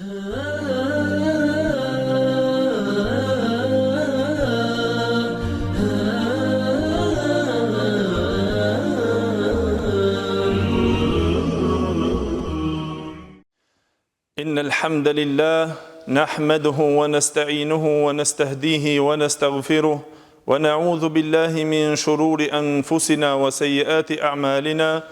إن الحمد لله نحمده ونستعينه ونستهديه ونستغفره ونعوذ بالله من شرور أنفسنا وسيئات أعمالنا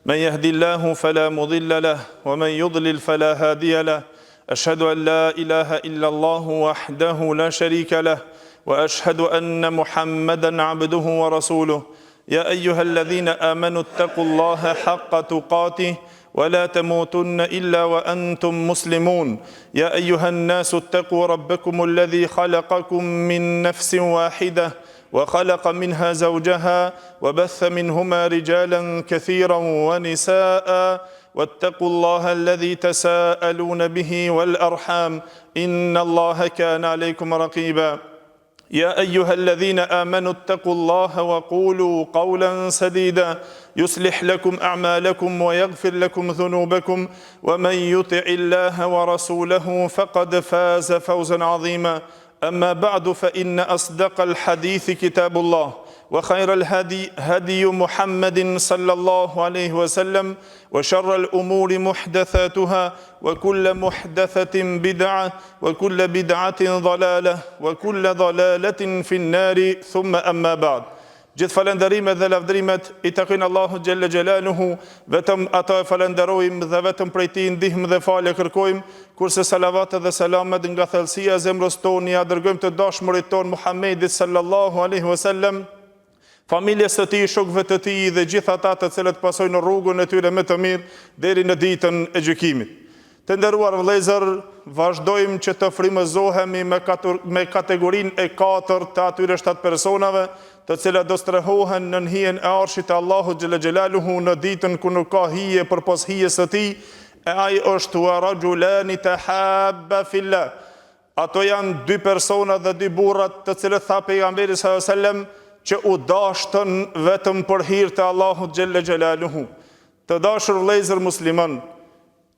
من يهدي الله فلا مضل له ومن يضلل فلا هادي له أشهد أن لا إله إلا الله وحده لا شريك له وأشهد أن محمدا عبده ورسوله يا أيها الذين آمنوا اتقوا الله حق تقاته ولا تموتن إلا وأنتم مسلمون يا أيها الناس اتقوا ربكم الذي خلقكم من نفس واحدة وخلق منها زوجها وبث منهما رجالا كثيرا ونساء واتقوا الله الذي تساءلون به والأرحام إن الله كان عليكم رقيبا يا أيها الذين آمنوا اتقوا الله وقولوا قولا سديدا يصلح لكم أعمالكم ويغفر لكم ذنوبكم ومن يطع الله ورسوله فقد فاز فوزا عظيما أما بعد فإن أصدق الحديث كتاب الله وخير الهدي هدي محمد صلى الله عليه وسلم وشر الأمور محدثاتها وكل محدثة بدعة وكل بدعة ضلالة وكل ضلالة في النار ثم أما بعد Gjithë falenderimet dhe lavdrimet I takojnë Allahu Gjelle Gjelaluhu, vetëm ata e falenderojmë dhe vetëm prej Tij ndihmë dhe falje kërkojmë, kurse salavatet dhe selamet nga thellësia e zemrës tonë ja dërgojmë të dashmurit tonë Muhammedit sallallahu alaihi wasallam, familjes së Tij, shokëve të Tij dhe gjithë ata të cilët pasojnë rrugën e tyre më të mirë deri në ditën e gjykimit. Të nderuar vëllezër, vazhdojmë që të frymëzohemi me kategorinë e 4 të atyre 7 personave, të cilat do strehohen në hijen e arshit të Allahut Gjelle Gjelaluhu në ditën ku nuk ka hije përpos hijes së Tij, e ai është wa rajulani tahabba fillah. Ato janë 2 persona dhe 2 burrat të cilët tha pejgamberi sallallahu alajhi wasallam që u dashtën vetëm për hir të Allahut Gjelle Gjelaluhu. Të dashur vëllezër musliman,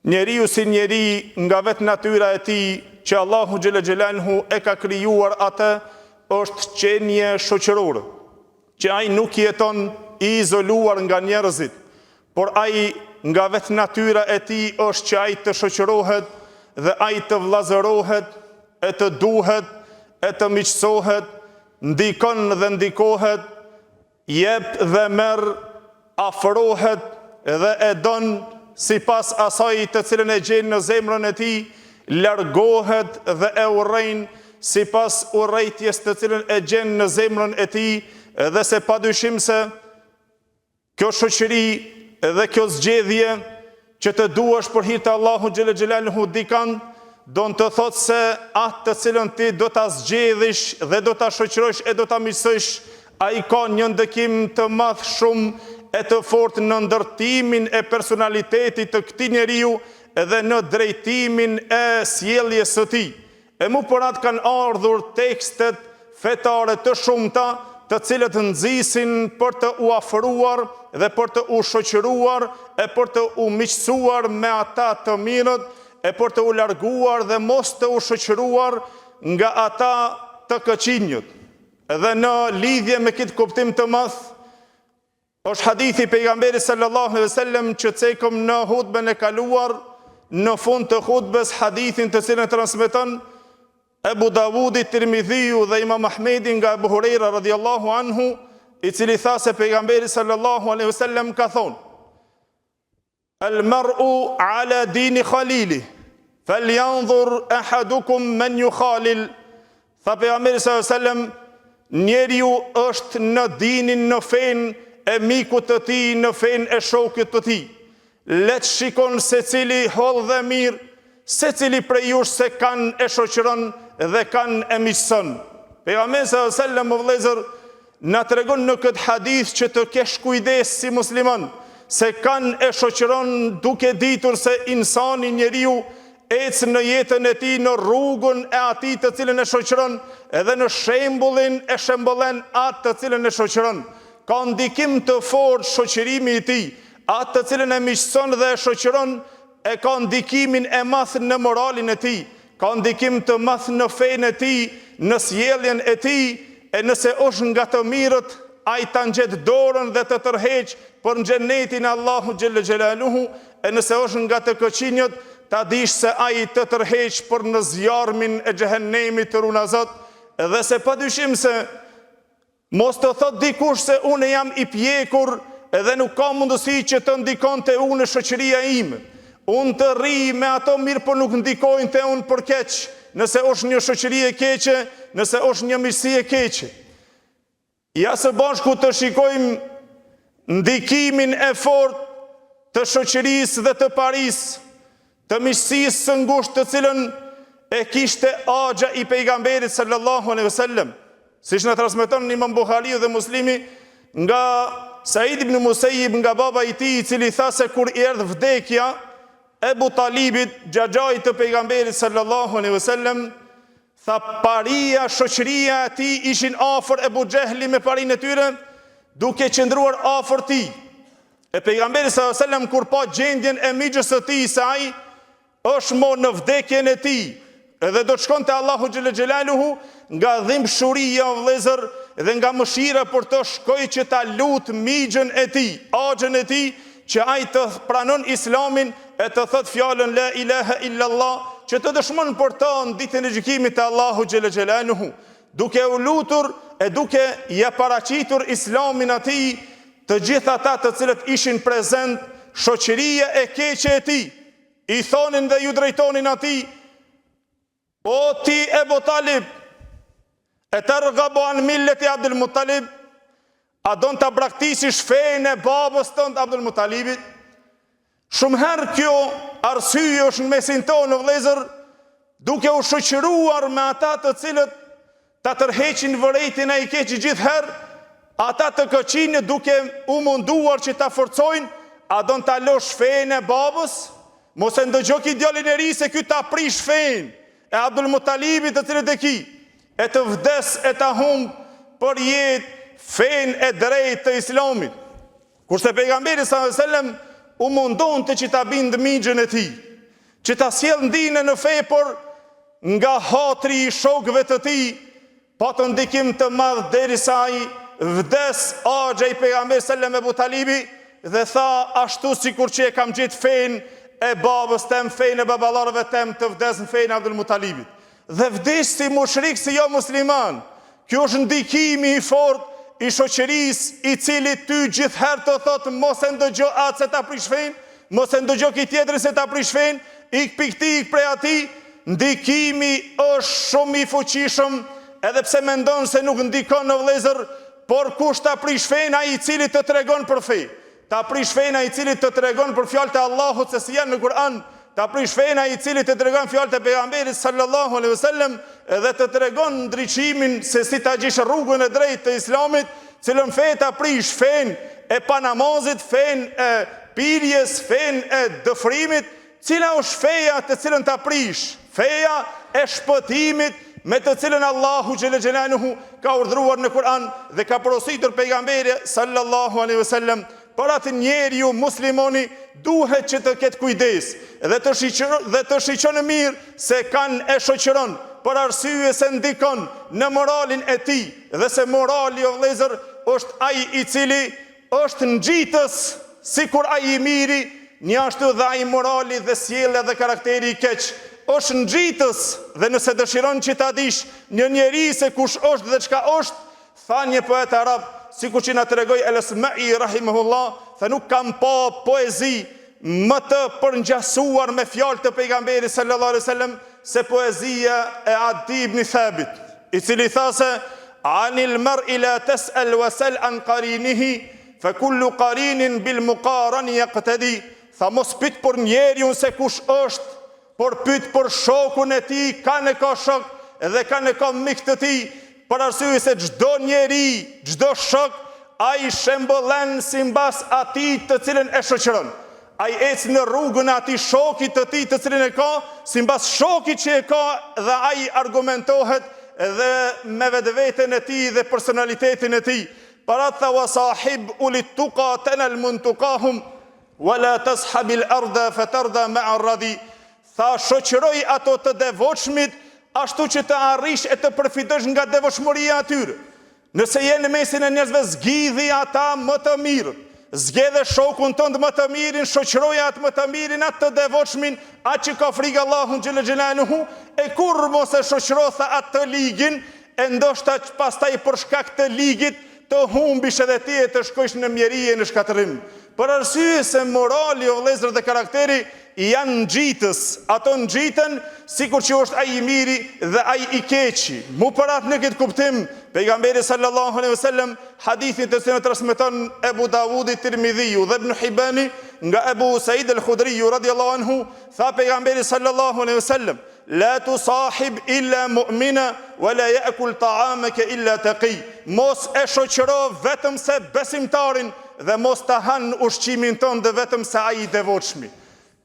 njeriu si njeri nga vetë natyra e tij që Allahu Gjelle Gjelaluhu e ka krijuar atë është qenie shoqërore, që ai nuk jeton I izoluar nga njerëzit, por ai nga vetë natyra e tij është që ai të shoqërohet dhe ai të vllazërohet, e të duhet, e të miqësohet, ndikon dhe ndikohet, jep dhe merr, afrohet dhe e don sipas asaj të cilën e gjen në zemrën e tij, largohet dhe e urrejn sipas urrejtjes të cilën e gjen në zemrën e tij, dhe se padyshim se kjo shoqëri dhe kjo zgjedhje që të duash për hir të Allahut Gjelle Gjelaluhu dikan, do të thotë se atë të cilën ti do ta zgjedhish dhe do ta shoqërosh e do ta miqësosh, ai ka një ndikim të madh shumë e të fortë në ndërtimin e personalitetit të këtij njeriu dhe në drejtimin e sjelljes së tij. E mu për atë kanë ardhur tekstet fetare të shumta, të cilët nxisin për të u afruar dhe për të u shoqëruar e për të u miqësuar me ata të mirët, e për të u larguar dhe mos të u shoqëruar nga ata të këqinjët. Dhe në lidhje me këtë kuptim të madh, është hadithi pejgamberit sallallahu alaihi wasallam që cekëm në hutbën e kaluar, në fund të hutbës hadithin të cilën transmeton Ebu Davudi, Tirmidhiu dhe Imam Ahmedi nga Ebu Hurajra radhiyallahu anhu, I cili tha se pejgamberi sallallahu alaihi wasallam ka thonë: "Al mar'u ala dini khalili, falyanzur ahadukum man yukhalil." Tha pejgamberi sallallahu alaihi wasallam, njeriu është në dinin, në fen e mikut të tij, në fen e shokut të tij. Let shikon se cili holl dhe mirë, se cili prej jush se kanë e shoqëron dhe kanë e miqëson. Pejgamberi sallallahu alaihi wasallam vëllezër na tregon në këtë hadith që të kesh kujdes si musliman, se kanë e shoqëron duke ditur se insani, njeriu ecë në jetën e tij në rrugën e atij të cilën e shoqëron, edhe në shembullin e shembullen atë të cilën e shoqëron. Ka ndikim të fortë shoqërimi I tij, atë të cilën e miqëson dhe e shoqëron, e ka ndikimin e madh në moralin e tij, ka ndikim të madh në fenë e tij, në sjelljen e tij, e nëse është nga të mirët, ai ta ngjet dorën dhe të tërheq për në xhenetin e Allahut xhelle xhelaluhu, e nëse është nga të këqinjët, ta dish se ai të tërheq për në zjarmin e xhehenemit të runazot, dhe se padyshim se mos të thot dikush se unë jam i pjekur edhe nuk ka mundësi që të ndikon të unë shoqëria ime. Unë të rri me ato mirë, por nuk ndikojnë të unë për keq, nëse është një shoqëri e keqe, nëse është një miqësi e keqe. Ja së bashku të shikojmë ndikimin e fortë të shoqërisë dhe të Parisë, të miqësisë së ngushtë të cilën e kishte Axha i pejgamberit sallallahu alaihi wasallam. Siç na transmeton Imam Buhariu dhe Muslimi nga Said ibn Musayyib, nga baba i tij, i cili tha se kur i erdhi vdekja Ebu Talibit, xhaxhait të pejgamberit sallallahu alaihi wasallam, tha paria, shoqëria e tij ishin afër Ebu Xehli me parinë e tyre, duke qëndruar afër tij. E pejgamberi sallallahu alaihi wasallam kur pa gjendjen e miqës së tij se ai është mo në vdekjen e tij, edhe do të shkonte Allahu xhelle xhelaluhu, nga dhimbshuria o vëllezër dhe nga mëshira për të shkoj që ta lut miqën e tij, Axhën e tij, që ai të pranon Islamin e të thot fjalën la ilaha illallah, që të dëshmon për të në ditën e gjykimit të Allahu xhelle xhelaluhu, duke u lutur e duke ja paraqitur Islamin atij të gjithë ata të cilët ishin prezent, shoqëria e keqe e tij, i thonin dhe ju drejtonin atij: o ti Ebu Talib, e targhabu an milleti Abdul Muttalib, a don të praktisish fenë e babës tënd Abdul Muttalibit? Shumë herë kjo arsye është në mesin tonë, vëllezër, duke u shoqëruar me ata të cilët ta tërheqin vërejtin e i keqi gjithherë, ata të këqinj duke u munduar që ta forcojnë: a don ta losh fenë e babës? Mos e ndëgjo ki djalin e ri se ky ta prish fenë e Abdul Muttalibit të cilët e ki, e të vdes e ta humb për jetë fenë e drejtë të Islamit. Kurse pejgamberi sallallahu alaihi wasallam u mundonte që ta bindë miqën e tij, që ta sjell ndinën në fe, por nga hatri i shokëve të tij pa të ndikim të madh derisa ai vdes Axha i pejgamberit sallallahu alaihi wasallam Ebu Talibi, dhe tha: ashtu sikur që e kam gjetë fenë e babës tem, fenë e baballarëve tem, të vdes në fenë e Abdul Muttalibit. Dhe vdes si mushrik, si jo musliman. Kjo është ndikimi i fortë i shoqërisë, i cili ty gjithherë të thotë: mos e ndëgjo atë se ta prish fenë, mos e ndëgjo ki tjetëri se ta prish fenë, ik pikti, ik prej ati. Ndikimi është shumë i fuqishëm, edhe pse mendon se nuk ndikon në vëllezër, por kush ta prish fenë, ai i cili të tregon për fe. Ta prish fenë ai i cili të tregon për fjalët e Allahut se si janë në Kur'an. Ta prish fenë ai i cili të tregon fjalët e pejgamberit sallallahu alaihi wasallam, dhe të tregon ndriçimin se si ta gjesh rrugën e drejtë të Islamit, cilën fe ta prish: fenë e panamazit, fenë e pirjes, fenë e dëfrimit. Cila është feja të cilën ta prish? Feja e shpëtimit, me të cilën Allahu xhelle xhelaluhu ka urdhëruar në Kur'an dhe ka porositur pejgamberi sallallahu alaihi wasallam. Për atë njeriu muslimoni duhet që të ketë kujdes dhe të shiqonë mirë se kanë e shoqëron, për arsye se ndikon në moralin e tij, dhe se morali, o vëllezër, është ai i cili është ngjitës sikur ai i miri, njashtu dhe ai morali dhe sjellja dhe karakteri i keq është ngjitës. Dhe nëse dëshiron që ta dish një njeri se kush është dhe çka është, tha një poet arab, sikur që na tregoi El-Asma'i rahimahullah, tha: nuk kam pa poezi më të përngjasuar me fjalët e pejgamberit sallallahu alaihi wasallam se poezia e Adi ibn Thabit, i cili tha se: anil mar'i la tas'al wa sal an qarinihi fa kullu qarinin bil muqarani yaqtadi. Tha: mos pyet për njeriu se kush është, por pyet për shokun e tij, kanë ka shok dhe kanë ka mik të tij, për arsye se çdo njeri, çdo shok, ai shembollen sipas atij të cilën e shoqëron. Ai ecë në rrugën e atij shokit të tij të cilën e ka, sipas shokit që e ka, dhe ai argumentohet dhe me vetveten e tij dhe personalitetin e tij. Para tha: wa sahib ulit tuqa tanal muntuqahum, wala tashabil arda fatarda ma'a radi. Tha, shoqëroj ato të devotshmit ashtu që të arrish e të përfitosh nga devotshmëria atyre. Nëse je në mesin e njerëzve, zgjidhi ata më të mirë. Zgjedhe shokun tënd më të mirin, shoqëroje atë më të mirin, atë të devotshmin, atë që ka frikë Allahun xhel xhelaluhu, e kur mos e shoqërotha atë të ligin, e ndoshta pastaj për shkak të ligit të humbish edhe ti e të shkojsh në mjerije, në shkatërim. Për arsye se morali, o vëllezër, dhe karakteri janë ngjitës. Ato ngjiten sikur që është ai i miri dhe ai i keqi. Mu për atë në këtë kuptim, pejgamberi sallallahu alaihi wasallam, hadithin të cilin e transmeton Ebu Davudi, Tirmidhiu dhe Ibn Hibani nga Ebu Said al-Khudri radhiyallahu anhu, tha pejgamberi sallallahu alaihi wasallam: la tusahib illa mu'mina wa la ya'kul ta'amaka illa taqi. Mos e shoqëro vetëm se besimtarin dhe mos ta han ushqimin tënd dhe vetëm se ai i devotshmi.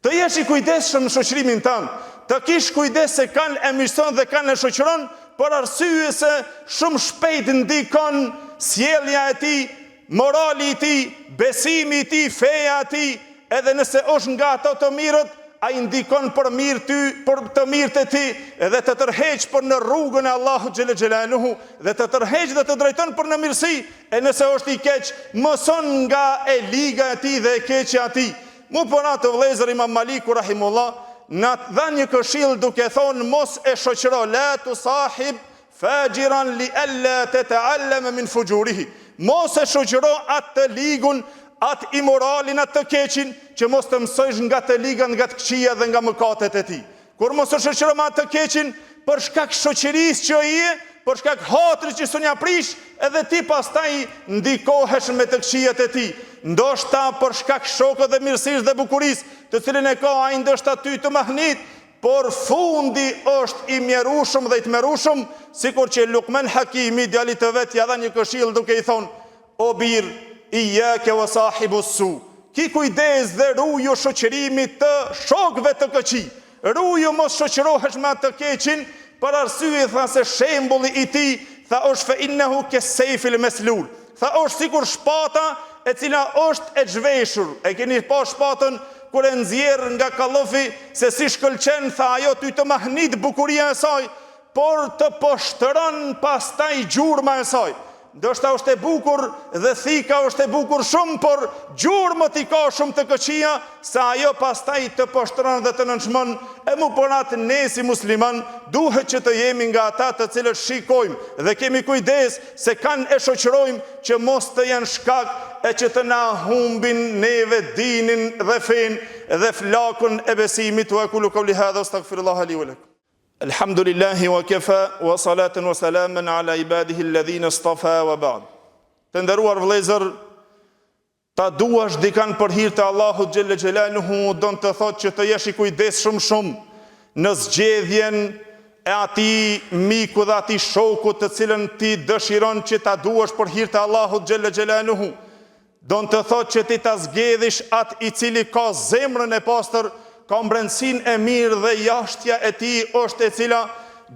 Të jesh i kujdesshëm në shoqërimin tënd, të kish kujdes se kanë e mirëson dhe kanë e shoqëron, për arsye se shumë shpejt ndikon sjellja e tij, morali i tij, besimi i tij, feja e tij, edhe nëse është nga ato të mirët, ai ndikon për mirë ty, për të mirët e ti, dhe të tërheq për në rrugën e Allahu xhel xhelaluhu, dhe të tërheq dhe të drejton për në mirësi, e nëse është i keq, mëson nga e liga e tij dhe e keqja e tij. Mu për atë vëllezër, Imam Maliku rahimullah na dha një këshill duke thonë: mos e shoqëro, la tusahib fajiran li alla tata'allama min fujurihi. Mos e shoqëro atë të ligun, atë imoralin, atë të keqin, që mos të mësojsh nga të liga, nga të këqija dhe nga mëkatet e tij. Kur mos e shoqëro me atë të keqin, për shkak shoqërisë që i je, për shkak hatrit që s'u prish, edhe ti pastaj ndikohesh me të këqijat e tij. Ndoshta për shkak shokut dhe mirësisë dhe bukurisë, të cilën e ka ai, ndoshta ty të mahnit, por fundi është i mjerushëm dhe i tmerushëm, sikur që Luqman Hakimi, djalit të vet, ja dha një këshill duke i thonë: o bir, iyyaka wa sahibus su. Ki kujdes dhe ruju shoqërimit të shokëve të këqij. Ruju mos shoqërohesh me atë të keqin, për arsye, tha, se shembulli i tij, tha, është fe innehu kesejfil meslul. Tha, është sikur shpata e cila është e zhveshur. E keni pa shpatën kur e nxjerr nga kallofi, se si shkëlqen, tha, ajo ty të mahnit bukuria e saj, por të poshtron pastaj gjurma e saj. Ndoshta është e bukur dhe thika është e bukur shumë, por gjurmët i ka shumë të këqija, sa ajo pastaj të poshtron dhe të nënçmon. E mu për atë ne si musliman duhet që të jemi nga ata të cilët shikojmë dhe kemi kujdes se kanë e shoqërojmë, që mos të janë shkak e që të na humbin neve dinin dhe fen dhe flakun e besimit. Wa aqulu qawli hadha astaghfirullaha li wa lakum. Alhamdulillahi wa kafa, wa salatan wa salaman ala ibadihi alladhina istafa, wa ba'd. Të nderuar vëllezër, ta duash dikan për hir të Allahut xhel xhelaluhu, don të thotë që të jesh i kujdesshëm shumë në zgjedhjen e atij miku dhe atij shoku të cilën ti dëshiron që ta duash për hir të Allahut xhel xhelaluhu. Don të thotë që ti ta zgjedhish atë i cili ka zemrën e pastër, ka mbrenësin e mirë dhe jashtja e tij është e cila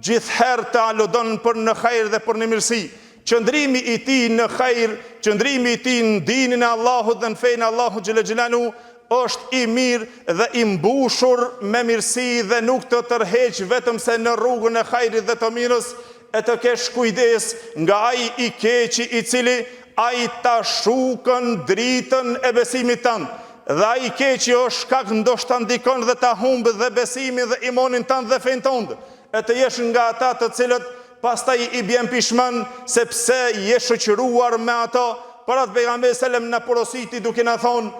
gjithherë të aludon për në hajër dhe për në mirësi. Qëndrimi i tij në hajër, qëndrimi i tij në dinin e Allahut dhe në fejnë e Allahut xhel xhelaluhu është i mirë dhe i mbushur me mirësi dhe nuk të tërheq vetëm se në rrugën e hajrit dhe të mirës, e të kesh kujdes nga ai i keqi i cili ai ta shukën dritën e besimit tënd. Dhe ai i keqi është shkak ndoshta ndikon dhe ta humbë dhe besimin dhe imonin tënd dhe fen tënd. E të jesh nga ata të cilët pastaj i bjen pishman sepse je shoqëruar me ata. Për atë pejgamberi selam na porositi duke na thonë: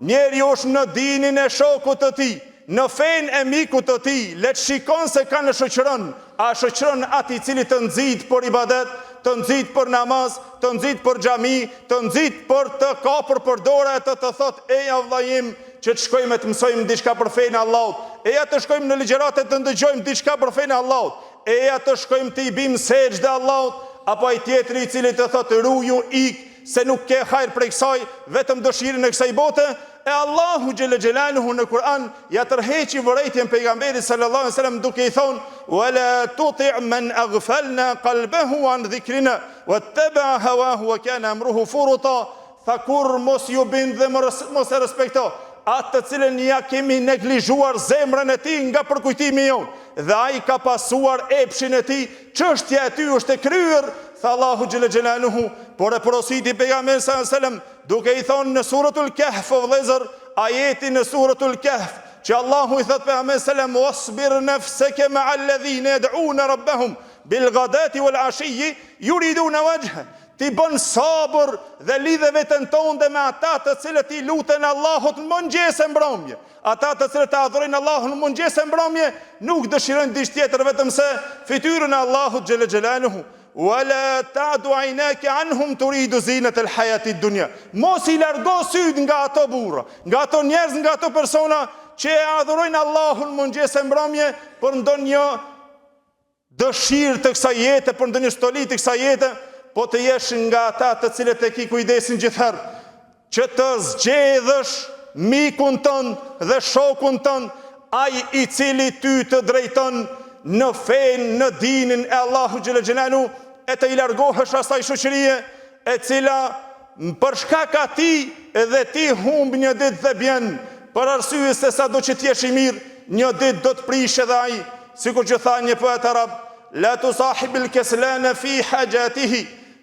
njeri është në dinin e shokut të tij, në fen e mikut të tij, le të shikon se ka në shoqëron. A shoqëron atë i cili të nxit për ibadet, të nxit për namaz, të nxit për xhami, të nxit për të kapur për dora e të thot: eja vllajim, që të shkojmë të mësojmë diçka për fenë e Allahut, eja të shkojmë në ligjërate të ndëgjojmë diçka për fenë e Allahut, eja të shkojmë të i bim sejdë Allahut, apo ai tjetri i cili të thot: ruju ik, se nuk ke hajër prej kësaj, vetëm dëshirën e kësaj bote. E Allahu xhel xhelaluhu në Kur'an ja tërheqi vërejtjen pejgamberit sallallahu alaihi wasallam duke i thonë: wala tuti' man aghfalna qalbahu an dhikrina wattaba hawahu wa kana amruhu furuta. Tha, kur mos ju bind dhe mos e respekto atë të cilën ja kemi neglizhuar zemrën e tij nga përkujtimi jonë, dhe ai ka pasuar epshin e tij, çështja e tij është e kryer, tha Allahu xhelle xhelaluhu, por e porositi pejgamberi sallallahu alajhi wasallam duke i thonë në suratul Kahf, o vëllezër, ajeti në suratul Kahf, që Allahu i thot pejgamberit sallallahu alajhi wasallam, wasbir nafsaka ma'a alladhina yad'una rabbahum bil ghadati wal ashiyyi yuriduna wajha. Ti bën sabër dhe lidhe veten tënde me ata të cilët i luten Allahut në mëngjes e mbrëmje. Ata të cilët adhurojnë Allahun në mëngjes e mbrëmje nuk dëshirojnë diçka tjetër vetëm se fytyrën e Allahut xhelle xhelaluhu. Wala ta'du aynaka anhum turidu zinat al-hayati ad-dunya. Mos i largo syt nga ato burra, nga ato njerëz, nga ato persona që e adhurojnë Allahun në mëngjes e mbrëmje për ndonjë dëshirë të kësaj jete, për ndonjë stoli të kësaj jete, po të jesh nga ata të cilët e ki kujdesin gjithherë, që të zgjedhësh mikun tën dhe shokun tën, ai i cili ty të drejton në fen, në dinin e Allahu xhelle xhelalu, e të i largohesh asaj shoqërie e cila për shkak atij edhe ti humb një ditë dhe bjen, për arsye se sado që t'jesh i mirë, një ditë do të prish edhe ai, sikur që tha një poet arab, la tusahibil keslana fi hajatihi,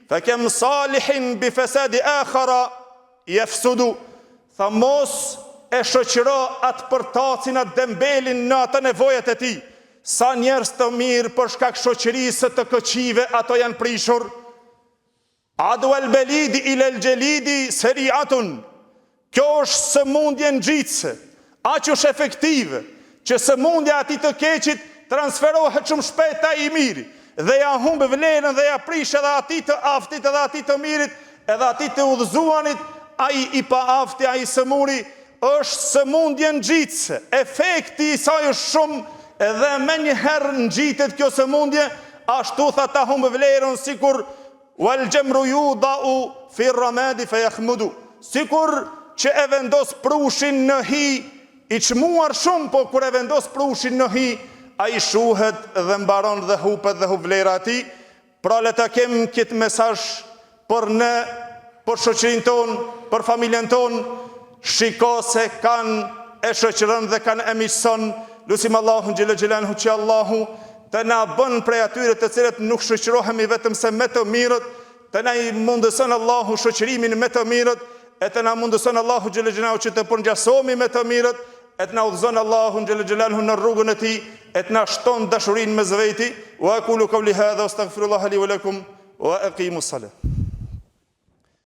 fa kem salihin bi fesadi akhara jefsudu. Tha mos e shoqëro atë përtacin, atë dembelin në atë nevojat e ti. Sa njerëz të mirë për shkak shoqërisë të këqive ato janë prishur. Adu al belidi ila al gjelidi seriatun. Kjo është sëmundje nxitse, aq është efektive, që sëmundja ati të keqit transferohet shumë shpejt ai i miri, dhe ja humb vlerën dhe ja prish edhe ati të aftit, edhe ati të mirit, edhe ati të udhëzuanit, ai i pa afti, ai sëmuri, është sëmundje nxitse, efekti i saj është shumë, edhe me njëherë ngjitet kjo sëmundje, ashtu tha ta humb vlerën, sikur wal gjemru yudau fi ramadi fe jakhmudu, sikur që e vendos prushin në hi, i çmuar shumë, po kur e vendos prushin në hi, a i shuhet dhe mbaron dhe hupet dhe hup vlera ati. Pra le ta kem këtë mesazh për ne, për shoqërinë tonë, për familjen tonë, shiko se kanë e shoqërën dhe kanë e miqëson. Lusim Allahun xhelle xhelaluhu që Allahu të na bën prej atyre të cilët nuk shoqërohemi vetëm se me të mirët, të na i mundëson Allahu shoqërimin me të mirët, e të na mundëson Allahu xhelle xhelaluhu që të përngjasohemi me të mirët, e të na udhëzon Allahu xhelle xhelaluhu në rrugën e tij, e të na shton dashurinë mes veti. Wa aqulu qawli hadha wastaghfirullaha li wa lakum wa aqimus salat.